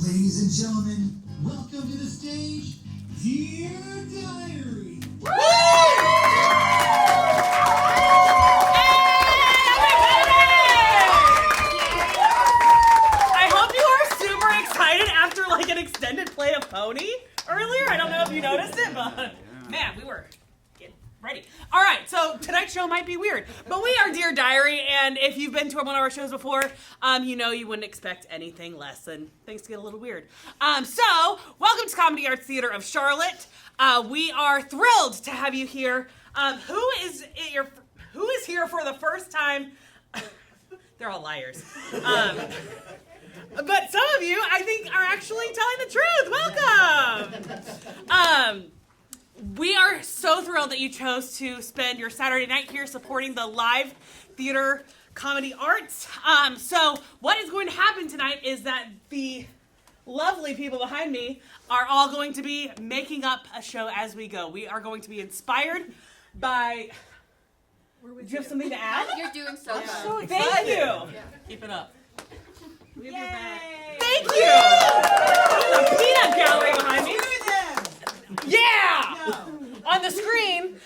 Ladies and gentlemen, welcome to the stage, Dear Diary. I hope you are super excited after like an extended play of Pony earlier. I don't know if you noticed it, but man, we were getting ready. All right, so tonight's show might be weird, but we are Dear Diary, and if you've been to one of our shows before, you know you wouldn't expect anything less than things to get a little weird. So welcome to Comedy Arts Theater of Charlotte. We are thrilled to have you here. Who is here for the first time? They're all liars. But some of you, I think, are actually telling the truth. Welcome! We are so thrilled that you chose to spend your Saturday night here supporting the live theater comedy arts. So what is going to happen tonight is that the lovely people behind me are all going to be making up a show as we go. We are going to be inspired by... Do you have something to add? You're doing so good. So thank you. Yeah. Keep it up. We have your back. Thank you. There's a peanut gallery behind me. Yeah. On the screen,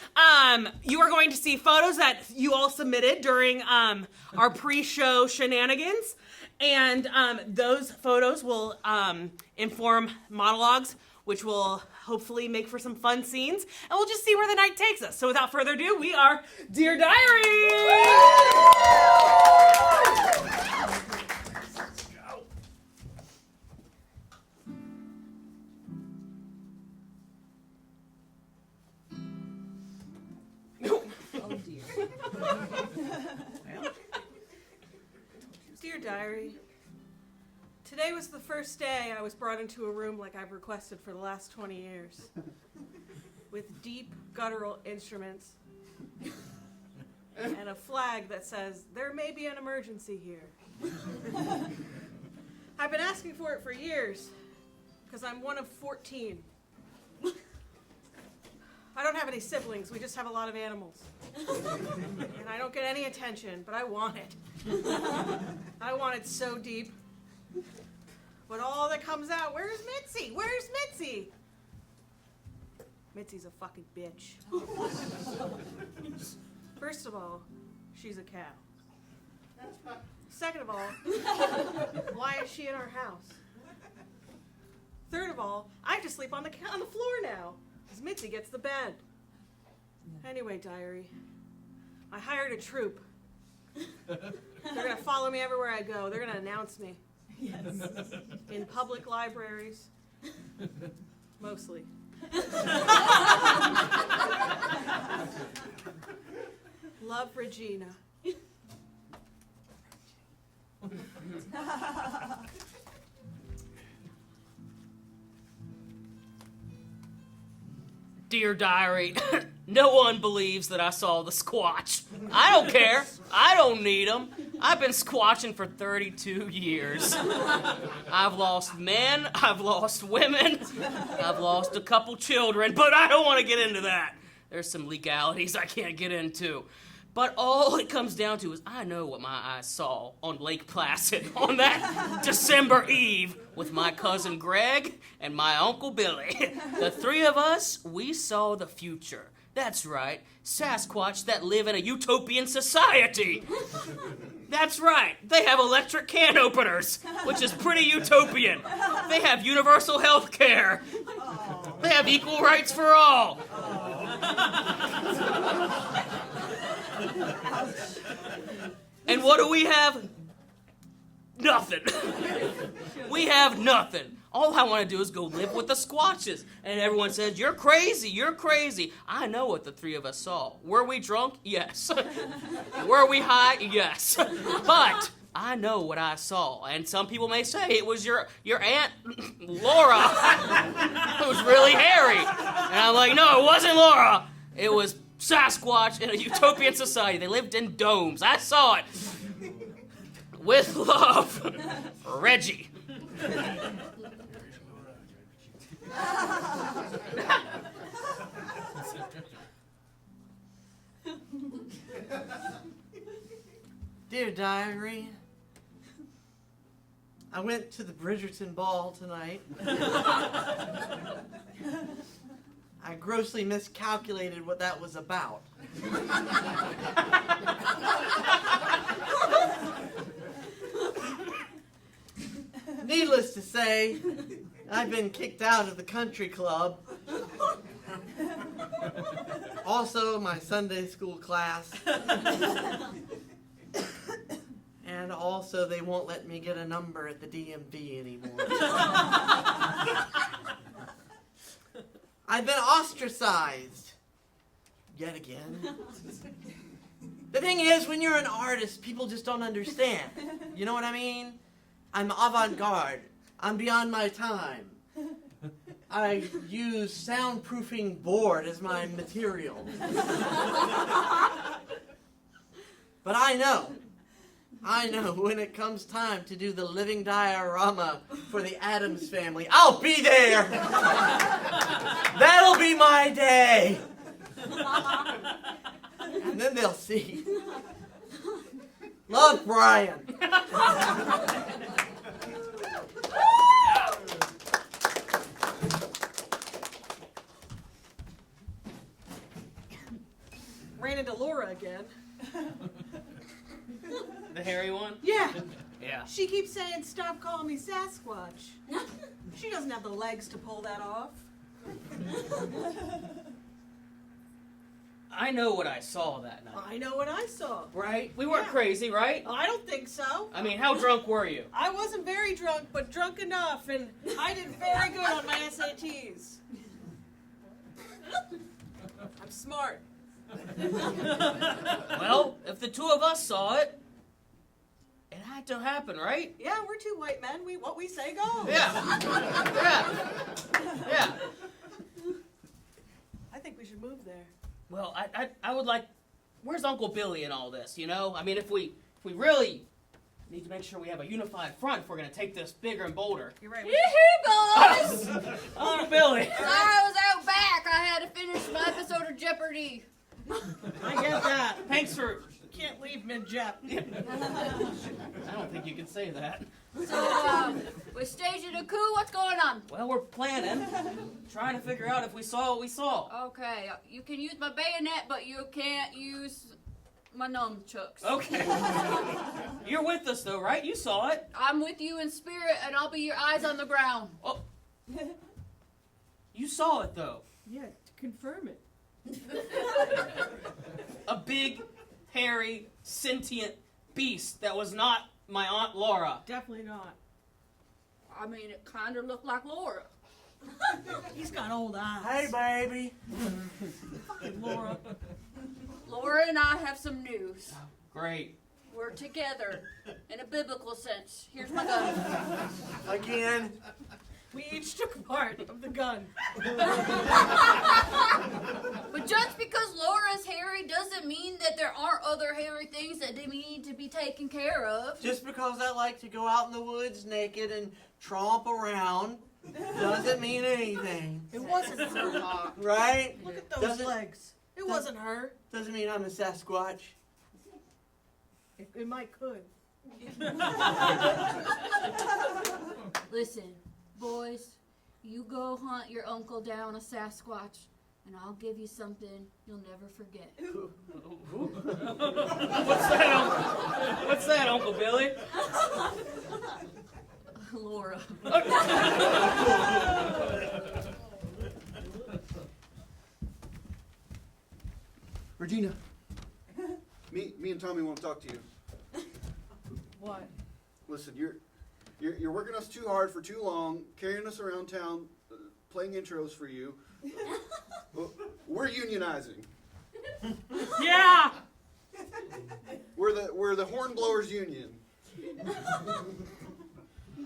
you are going to see photos that you all submitted during our pre-show shenanigans, and those photos will inform monologues, which will hopefully make for some fun scenes, and we'll just see where the night takes us. So without further ado, we are Dear Diary! Dear Diary, today was the first day I was brought into a room like I've requested for the last 20 years, with deep guttural instruments and a flag that says, "There may be an emergency here." I've been asking for it for years, because I'm one of 14. I don't have any siblings, we just have a lot of animals. And I don't get any attention, but I want it. I want it so deep. But all that comes out, where's Mitzi? Where's Mitzi? Mitzi's a fucking bitch. First of all, she's a cow. Second of all, why is she in our house? Third of all, I have to sleep on the floor now, because Mitzi gets the bed. Anyway, Diary, I hired a troupe. They're going to follow me everywhere I go. They're going to announce me. Yes. In public libraries. Mostly. Love, Regina. Dear Diary, no one believes that I saw the Squatch. I don't care. I don't need them. I've been squatching for 32 years. I've lost men, I've lost women, I've lost a couple children, but I don't want to get into that. There's some legalities I can't get into. But all it comes down to is I know what my eyes saw on Lake Placid on that December Eve with my cousin Greg and my Uncle Billy. The three of us, we saw the future. That's right, Sasquatch that live in a utopian society. That's right, they have electric can openers, which is pretty utopian. They have universal health care. They have equal rights for all. And what do we have? Nothing. We have nothing. All I want to do is go live with the Squatches. And everyone says, you're crazy, you're crazy. I know what the three of us saw. Were we drunk? Yes. Were we high? Yes. But I know what I saw. And some people may say it was your Aunt Laura. It was really hairy. And I'm like, no, it wasn't Laura. It was Sasquatch in a utopian society. They lived in domes. I saw it. With love, Reggie. Dear Diary, I went to the Bridgerton ball tonight. I grossly miscalculated what that was about. Needless to say, I've been kicked out of the country club. Also, my Sunday school class. And also, they won't let me get a number at the DMV anymore. I've been ostracized. Yet again. The thing is, when you're an artist, people just don't understand. You know what I mean? I'm avant-garde. I'm beyond my time. I use soundproofing board as my material. But I know when it comes time to do the living diorama for the Addams Family, I'll be there. That'll be my day. And then they'll see. Love, Brian. Ran into Laura again. The hairy one? Yeah. Yeah. She keeps saying, "Stop calling me Sasquatch." She doesn't have the legs to pull that off. I know what I saw that night. I know what I saw. Right? We weren't Yeah. crazy, right? I don't think so. I mean, how drunk were you? I wasn't very drunk, but drunk enough, and I did very good on my SATs. I'm smart. Well, if the two of us saw it, it had to happen, right? Yeah, we're two white men. What we say goes. Yeah. Yeah. I think we should move there. Well, I would like. Where's Uncle Billy in all this? You know, I mean, if we really need to make sure we have a unified front if we're gonna take this bigger and bolder. You're right. Yoo-hoo, boys! Uncle Billy. Sorry I was out back. I had to finish my episode of Jeopardy. I get that. Thanks for. Can't leave mid-jep. I don't think you can say that. So, we're staging a coup. What's going on? Well, we're planning, trying to figure out if we saw what we saw. Okay, you can use my bayonet, but you can't use my nunchucks. Okay. You're with us though, right? You saw it. I'm with you in spirit, and I'll be your eyes on the ground. Oh. You saw it though. Yeah, to confirm it. A big, hairy, sentient beast that was not my Aunt Laura. Definitely not. I mean, it kind of looked like Laura. He's got old eyes. Hey, baby. Laura. Laura and I have some news. Great. We're together in a biblical sense. Here's my gun. Again. We each took part of the gun. But just because Laura's hairy doesn't mean that there aren't other hairy things that they need to be taken care of. Just because I like to go out in the woods naked and tromp around doesn't mean anything. It wasn't her. Right? Look at those Doesn't- legs. It wasn't her. Doesn't mean I'm a Sasquatch. It might could. Listen, boys, you go hunt your uncle down a Sasquatch, and I'll give you something you'll never forget. What's that, Uncle Billy? Laura. Regina, me and Tommy want to talk to you. What? Listen, you're working us too hard for too long, carrying us around town, playing intros for you. Well, we're unionizing. Yeah. We're the Hornblowers Union.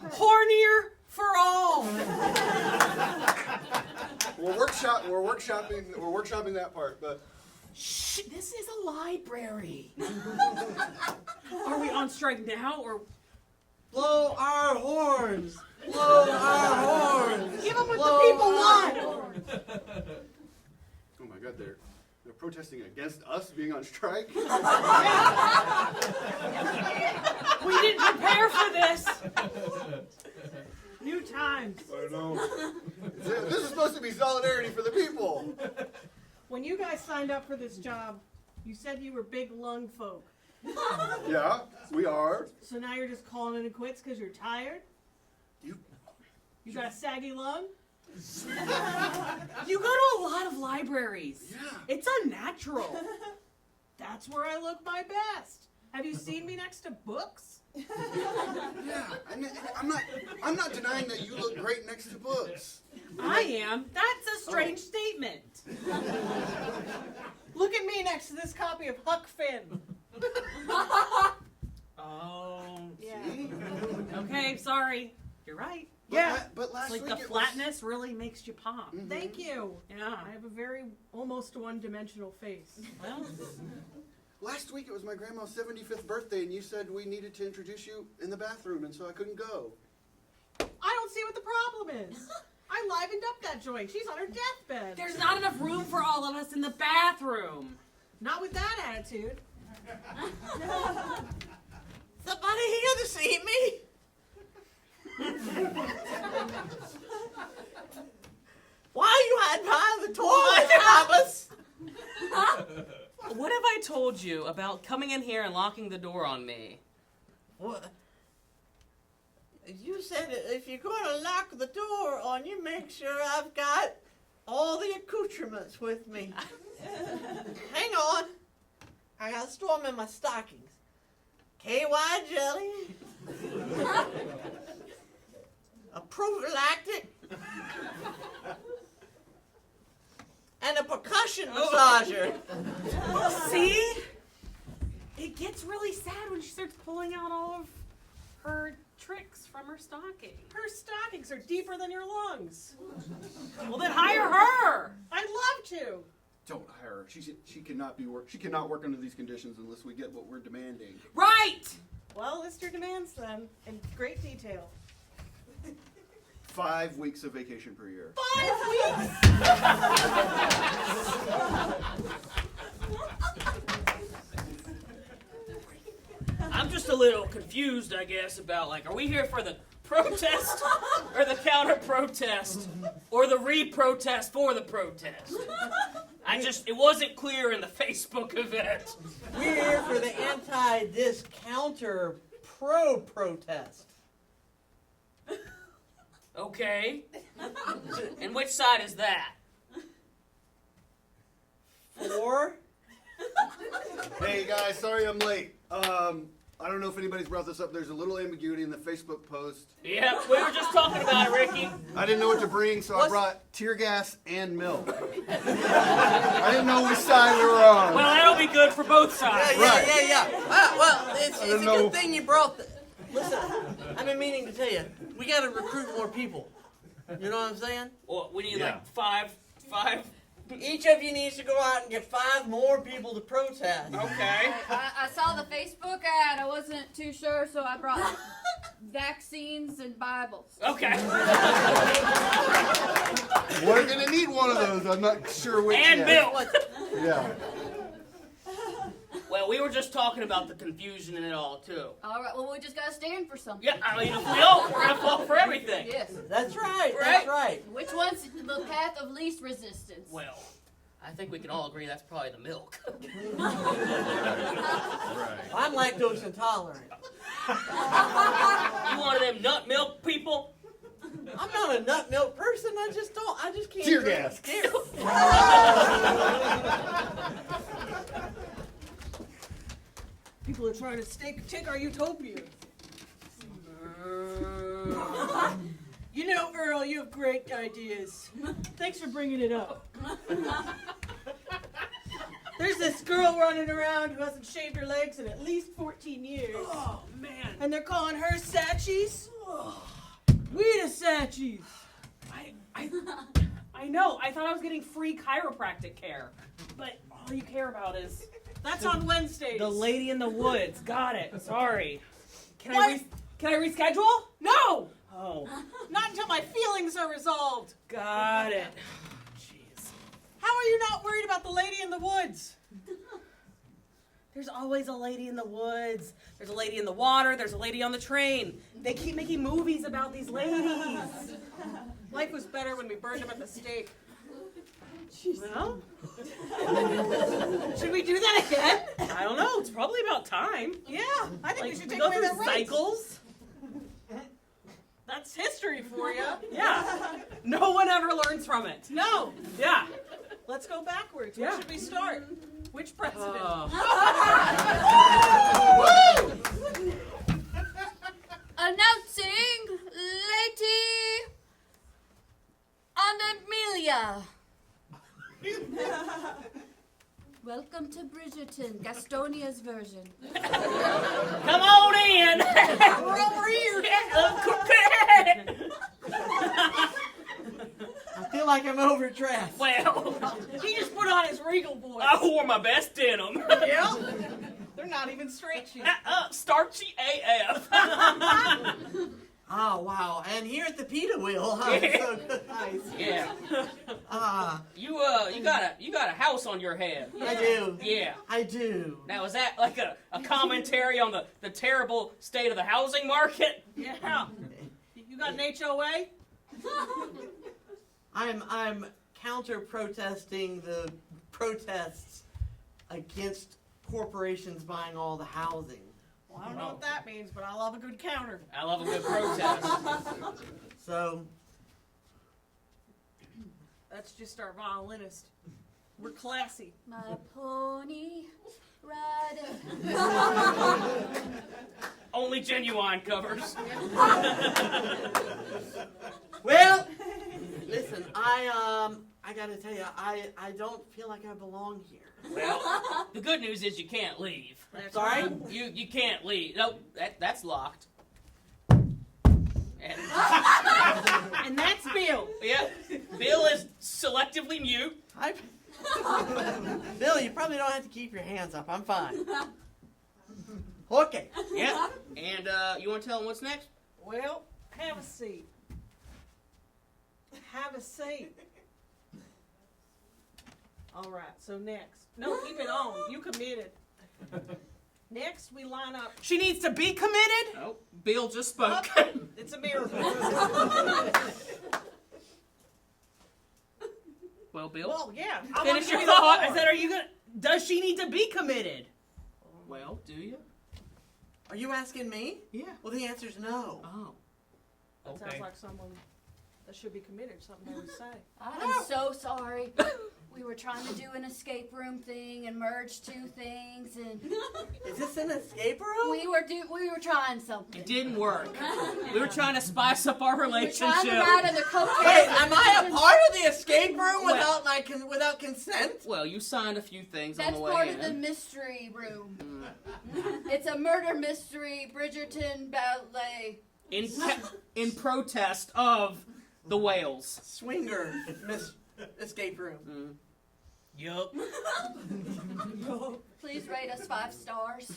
Hornier for all. We're workshopping that part, but Shh, this is a library. Are we on strike now or? Blow our horns. Blow our horns. Give them what Blow the people our want. horns. oh my God, they're protesting against us being on strike. We didn't prepare for this. don't know. This is supposed to be solidarity for the people. When you guys signed up for this job, you said you were big lung folk. Yeah, we are. So now you're just calling it quits because you're tired? You got a saggy lung? You go to a lot of libraries. Yeah. It's unnatural. That's where I look my best. Have you seen me next to books? Yeah, I'm not denying that you look great next to books. I am. That's a strange statement. Look at me next to this copy of Huck Finn. Oh. Yeah. See? Okay, sorry. You're right. Yeah. But last It's like week the it was- flatness really makes you pop. Thank you. Yeah. I have a very almost one-dimensional face. Well, Last week it was my grandma's 75th birthday, and you said we needed to introduce you in the bathroom, and so I couldn't go. I don't see what the problem is. I livened up that joint. She's on her deathbed. there's not enough room for all of us in the bathroom. Not with that attitude. Somebody here to see me? Why are you hiding behind the toilet, Thomas? What have I told you about coming in here and locking the door on me? What? You said if you're going to lock the door on you, make sure I've got all the accoutrements with me. Hang on. I got to store them in my stockings. KY jelly. A prophylactic. And a percussion massager. See? It gets really sad when she starts pulling out all of her tricks from her stocking. Her stockings are deeper than your lungs. Well, then hire her. I'd love to. Don't hire her. She cannot She cannot work under these conditions unless we get what we're demanding. Right. Well, list your demands then, in great detail. 5 weeks of vacation per year. 5 weeks? I'm just a little confused, I guess, about, like, are we here for the protest or the counter-protest or the re-protest for the protest? It wasn't clear in the Facebook event. We're here for the anti-discounter pro-protest. Okay. And which side is that? For? Hey guys, sorry I'm late. I don't know if anybody's brought this up. There's a little ambiguity in the Facebook post. Yeah, we were just talking about it, Ricky. I didn't know what to bring, so I brought tear gas and milk. I didn't know which side we were on. Well, that'll be good for both sides. Yeah. Well, it's a know. good thing you brought Listen, I've been meaning to tell you, we got to recruit more people. You know what I'm saying? Well, we need Yeah. like five. Each of you needs to go out and get 5 more people to protest. Okay. I saw the Facebook ad. I wasn't too sure, so I brought vaccines and Bibles. Okay. We're gonna need one of those. I'm not sure which And yet. milk. Yeah. Well, we were just talking about the confusion in it all, too. All right, well, we just got to stand for something. Yeah, I mean, if we don't, we're going to fall for everything. Yes. That's right. Right? That's right. Which one's the path of least resistance? Well, I think we can all agree that's probably the milk. I'm lactose intolerant. You one of them nut milk people? I'm not a nut milk person. I just can't. Tear drink gas. tear. People are trying to take our utopia. You know, Earl, you have great ideas. Thanks for bringing it up. There's this girl running around who hasn't shaved her legs in at least 14 years. Oh man. And they're calling her Satchies. We the Satchies. I know. I thought I was getting free chiropractic care, but all you care about is That's on Wednesdays. the lady in the woods. Got it. Sorry. Can What? I reschedule? No! Oh, Not until my feelings are resolved. got it. Jeez. How are you not worried about the lady in the woods? There's always a lady in the woods. There's a lady in the water. There's a lady on the train. They keep making movies about these ladies. Life was better when we burned him at the stake. Well, Should we do that again? I don't know. It's probably about time. Yeah, I think we Like, should we take go away through that race. cycles. That's history for you. Yeah. No one ever learns from it. No, Yeah. let's go backwards. Yeah. Where should we start? Which president? Announcing Lady Amelia. Welcome to Bridgerton, Gastonia's version. Come on in. We're over here. I feel like I'm overdressed. Well, He just put on his regal voice. I wore my best denim. Yeah. They're not even straight sheets. Starchy AF. Oh wow! And here at the pita wheel, huh? Yeah. So good, nice. Yeah. You You got a house on your head. I do. Yeah. I do. Now is that like a commentary on the terrible state of the housing market? Yeah. You got an HOA? I'm counter protesting the protests against corporations buying all the housing. Well, I don't know what that means, but I love a good counter. I love a good protest. So That's just our violinist. We're classy. My pony rider. Only Genuine covers. well, listen, I gotta tell you, I don't feel like I belong here. Well, the good news is you can't leave. That's Sorry? right. You can't leave. No, that's locked. And, And that's Bill. yeah, Bill is selectively mute. Bill, you probably don't have to keep your hands up. I'm fine. Okay. Yeah. And you want to tell him what's next? Well, have a seat. Have a seat. All right, so next. No, keep it on. You committed. Next, we line up. She needs to be committed. Oh, Bill just spoke. It's a miracle. Well, Bill. Well, yeah. Finish your I thought. said, are you gonna? Does she need to be committed? Well, do you? Are you asking me? Yeah. Well, the answer's no. Oh. That Okay. sounds like someone that should be committed, something they would say. I'm so sorry. We were trying to do an escape room thing and merge two things, and Is this an escape room? we were trying something. It didn't work. We were trying to spice up our We were relationship. trying to ride on the coattails. Wait, of am I a Bridgerton. part of the escape room Well- without consent? Well, you signed a few things on That's the way part in. of the mystery room. It's a murder mystery, Bridgerton ballet. in protest of the whales. Swinger escape room. Mm. Yup. Please rate us 5 stars.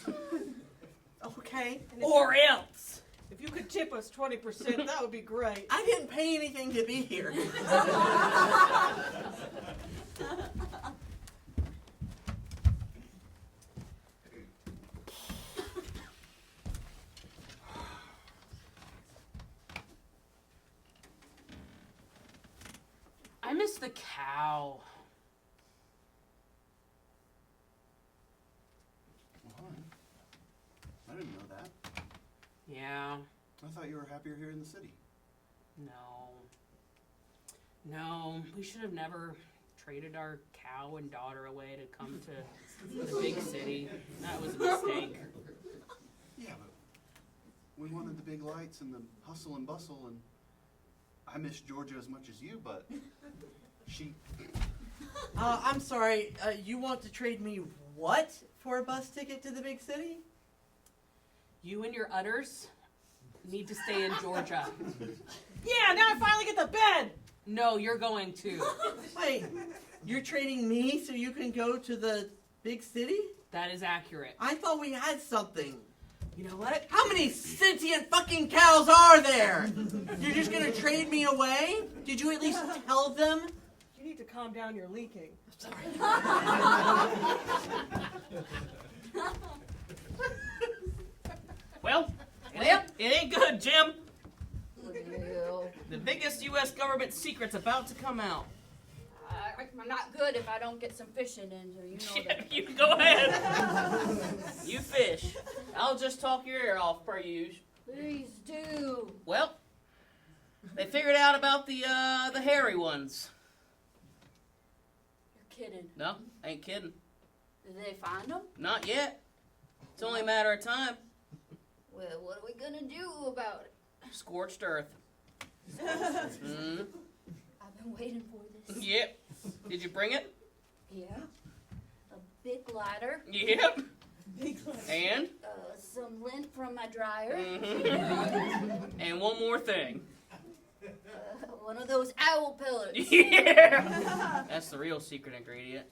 Okay. Or else. If you could tip us 20%, that would be great. I didn't pay anything to be here. I miss the cow. What? I didn't know that. Yeah. I thought you were happier here in the city. No, we should have never traded our cow and daughter away to come to the big city. That was a mistake. Yeah, but we wanted the big lights and the hustle and bustle, and I miss Georgia as much as you, but she... I'm sorry, you want to trade me what for a bus ticket to the big city? You and your udders need to stay in Georgia. Yeah, now I finally get the bed. No, you're going to. Wait, you're trading me so you can go to the big city? That is accurate. I thought we had something. You know what? How many sentient fucking cows are there? You're just gonna trade me away? Did you at least tell them? You need to calm down, you're leaking. Well, it ain't good, Jim. Ew. The biggest U.S. government secret's about to come out. I'm not good if I don't get some fishing in here. You know that. You go ahead. You fish. I'll just talk your ear off, per usual. Please do. Well, they figured out about the hairy ones. You're kidding. No, ain't kidding. Did they find them? Not yet. It's only a matter of time. Well, what are we gonna do about it? Scorched earth. Mm. I've been waiting for this. Yep. Did you bring it? Yeah. A big ladder. Yep. And? Some lint from my dryer. And one more thing. One of those owl pellets. Yeah. That's the real secret ingredient.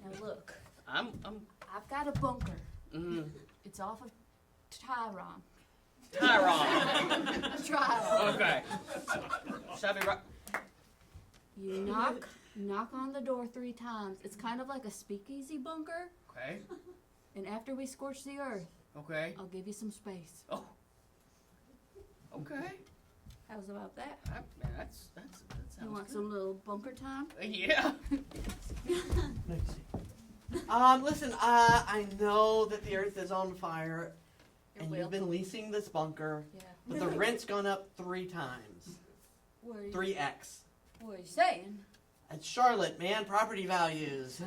Now look, I'm. I've got a bunker. Mm, It's off of Tyron. Tyron. Tyron. Okay. Shall I be right? You knock on the door 3 times. It's kind of like a speakeasy bunker. Okay. And after we scorch the earth, Okay. I'll give you some space. Oh. Okay. How's about that? Man, that sounds You want good. some little bunker time? Yeah. Listen, I know that the earth is on fire, and you've been leasing this bunker, Yeah. but the rent's gone up 3 times. What are you, 3x. what are you saying? It's Charlotte, man, property values.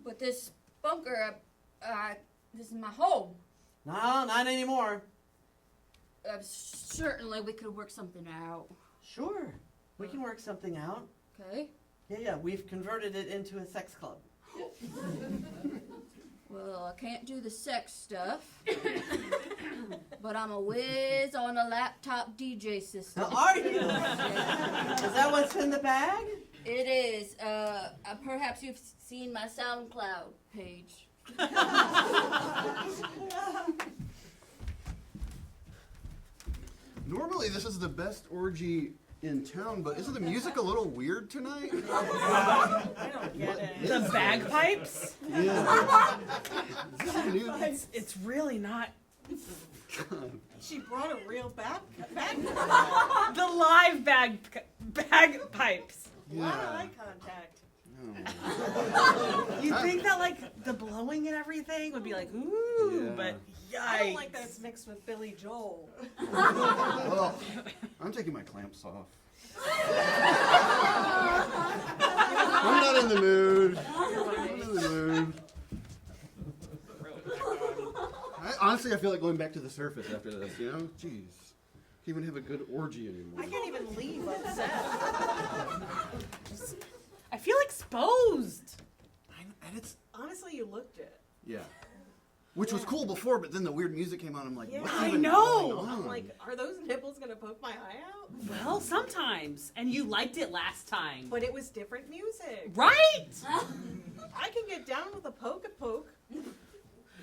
But this bunker, this is my home. No, not anymore. Certainly we could work something out. Sure, we can work something out. Okay? Yeah, we've converted it into a sex club. Well, I can't do the sex stuff. But I'm a whiz on a laptop DJ system. Now, are you? Is that what's in the bag? It is. Perhaps you've seen my SoundCloud page. Normally, this is the best orgy in town, but isn't the music a little weird tonight? I don't get it. The bagpipes? Yeah. Is this new? It's really not. She brought a real back. The live bagpipes. A lot of eye contact. No. You'd think that like the blowing and everything would be like, ooh, Yeah. but yikes. I don't like that it's mixed with Billy Joel. Oh, I'm taking my clamps off. I'm not in the mood. I'm in the mood. Honestly, I feel like going back to the surface after this, you know? Jeez. Can't even have a good orgy anymore. I can't even leave on set. I feel exposed. And it's, Honestly, you looked it. yeah. Which was cool before, but then the weird music came on. I'm like, Yeah. what's I even know. going on? I'm like, are those nipples gonna poke my eye out? Well, sometimes. And you liked it last time. But it was different music. Right? I can get down with a poke.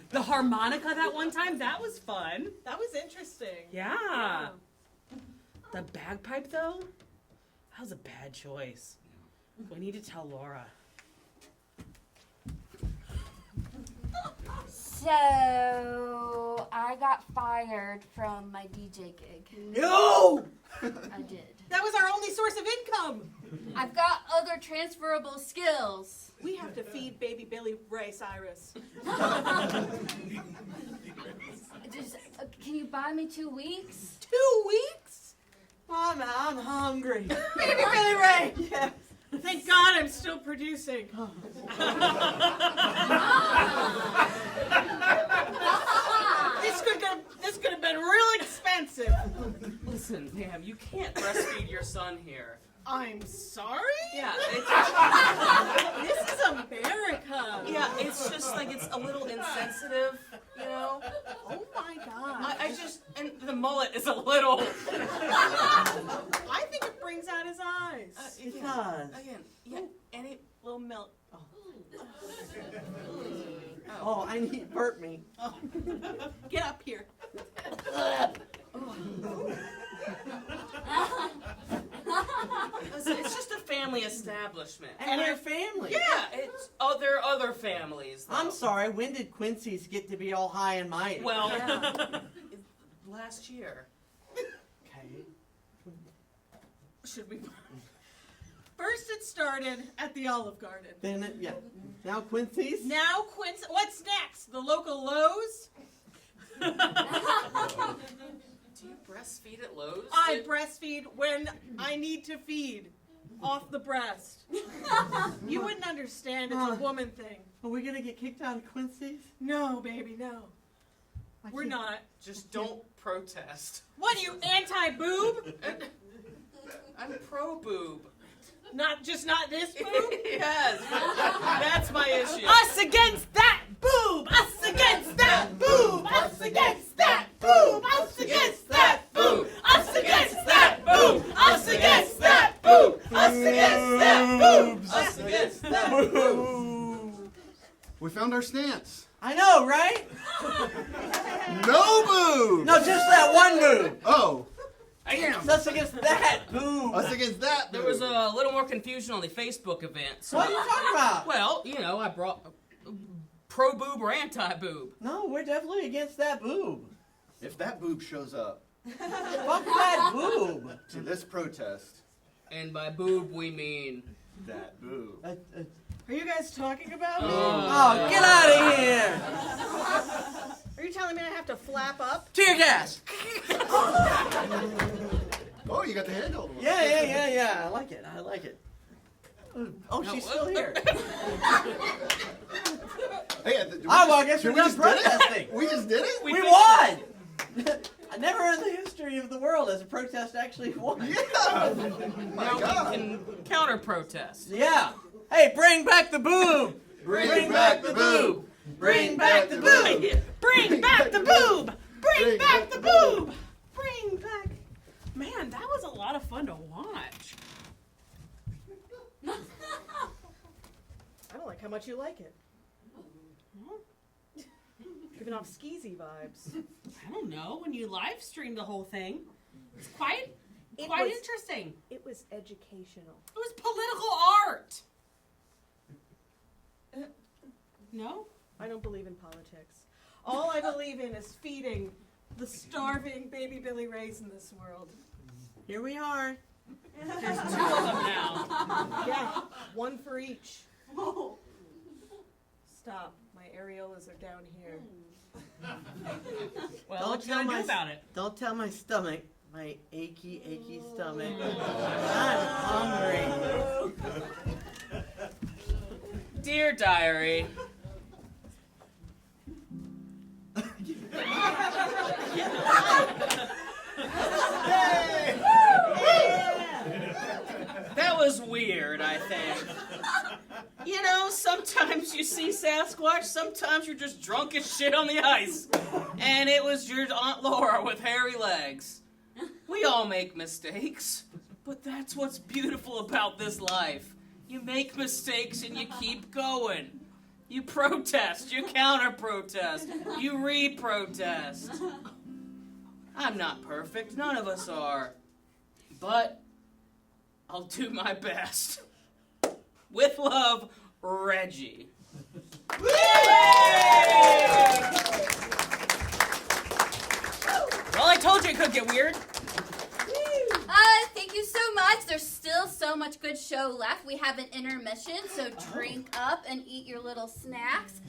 The harmonica that one time, that was fun. That was interesting. Yeah. The bagpipe, though? That was a bad choice. We need to tell Laura. So, I got fired from my DJ gig. No! I did. That was our only source of income. I've got other transferable skills. We have to feed baby Billy Ray Cyrus. Just, can you buy me 2 weeks? 2 weeks? I'm hungry. Baby Billy Ray! Yes. Thank God I'm still producing. This could have been real expensive. Listen, ma'am, you can't breastfeed your son here. I'm sorry? Yeah, This is America. it's just like it's a little insensitive, you know? Oh my God. I just, and the mullet is a little. I think it brings out his eyes. It does. Again, yeah, any little milk. Oh, I need burp me. Get up here. Listen, it's just a family establishment. And their family. Yeah, it's there are other families. Though. I'm sorry, when did Quincy's get to be all high and mighty? Well, last year. Okay. should we? First, it started at the Olive Garden. Then, yeah. Now Quincy's? Now, what's next? The local Lowe's? Do you breastfeed at Lowe's? I breastfeed when I need to feed off the breast. You wouldn't understand. It's a woman thing. Are we going to get kicked out of Quincy's? No, baby, no. We're not. Just don't protest. What are you, anti-boob? I'm pro-boob. Not this boob? Yes, that's my issue. Us against that boob! Us against that boob! Us against that boob! Us against that boob! Us against that boob! Us against that boob! Us against that boob! Us against that. We found our stance. I know, right? No boob! No, just that one boob. Oh, Damn. Us against that boob. us against that There boob. was a little more confusion on the Facebook event. So What are you talking about? well, you know, I brought pro-boob or anti-boob. No, we're definitely against that boob. If that boob shows up Fuck that boob. to this protest, And by boob, we mean... that boob. Are you guys talking about me? Oh, get out of here! Are you telling me I have to flap up? Tear gas! Oh, you got the handle. Yeah. I like it. Oh, she's still here. Hey, Well, I guess should we're we done just did it? protesting. We just did it? We won! Never in the history of the world has a protest actually won. Yeah! My Now God. we can counter-protest. Yeah. Hey, bring back the boob! Bring back the boob! Bring back the boob! Bring back the boob! Bring back the boob! Bring back. Man, that was a lot of fun to watch. I don't like how much you like it. Giving off skeezy vibes. I don't know. When you live streamed the whole thing, it's quite It quite was- interesting. It was educational. It was political art. No? I don't believe in politics. All I believe in is feeding the starving baby Billy Rays in this world. Here we are. There's two of them now. Yeah, one for each. Stop. My areolas are down here. Well, Don't what you tell gonna do my- about it? Don't tell my stomach. My achy stomach. I'm hungry. Dear Diary, that was weird, I think. You know, sometimes you see Sasquatch, sometimes you're just drunk as shit on the ice. And it was your Aunt Laura with hairy legs. We all make mistakes, but that's what's beautiful about this life. You make mistakes and you keep going. You protest, you counter-protest, you re-protest. I'm not perfect, none of us are. But I'll do my best. With love, Reggie. Well, I told you it could get weird. Thank you so much. There's still so much good show left. We have an intermission, so drink up and eat your little snacks.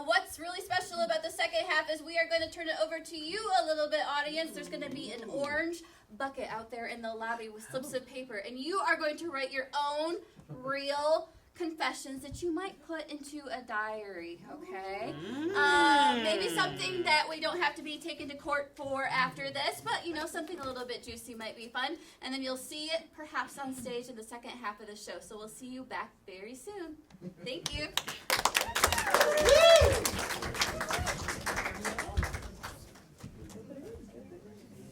What's really special about the second half is we are going to turn it over to you a little bit, audience. There's going to be an orange bucket out there in the lobby with slips of paper, and you are going to write your own real confessions that you might put into a diary, okay? Maybe something that we don't have to be taken to court for after this, but, you know, something a little bit juicy might be fun. And then you'll see it perhaps on stage in the second half of the show. So we'll see you back very soon. Thank you.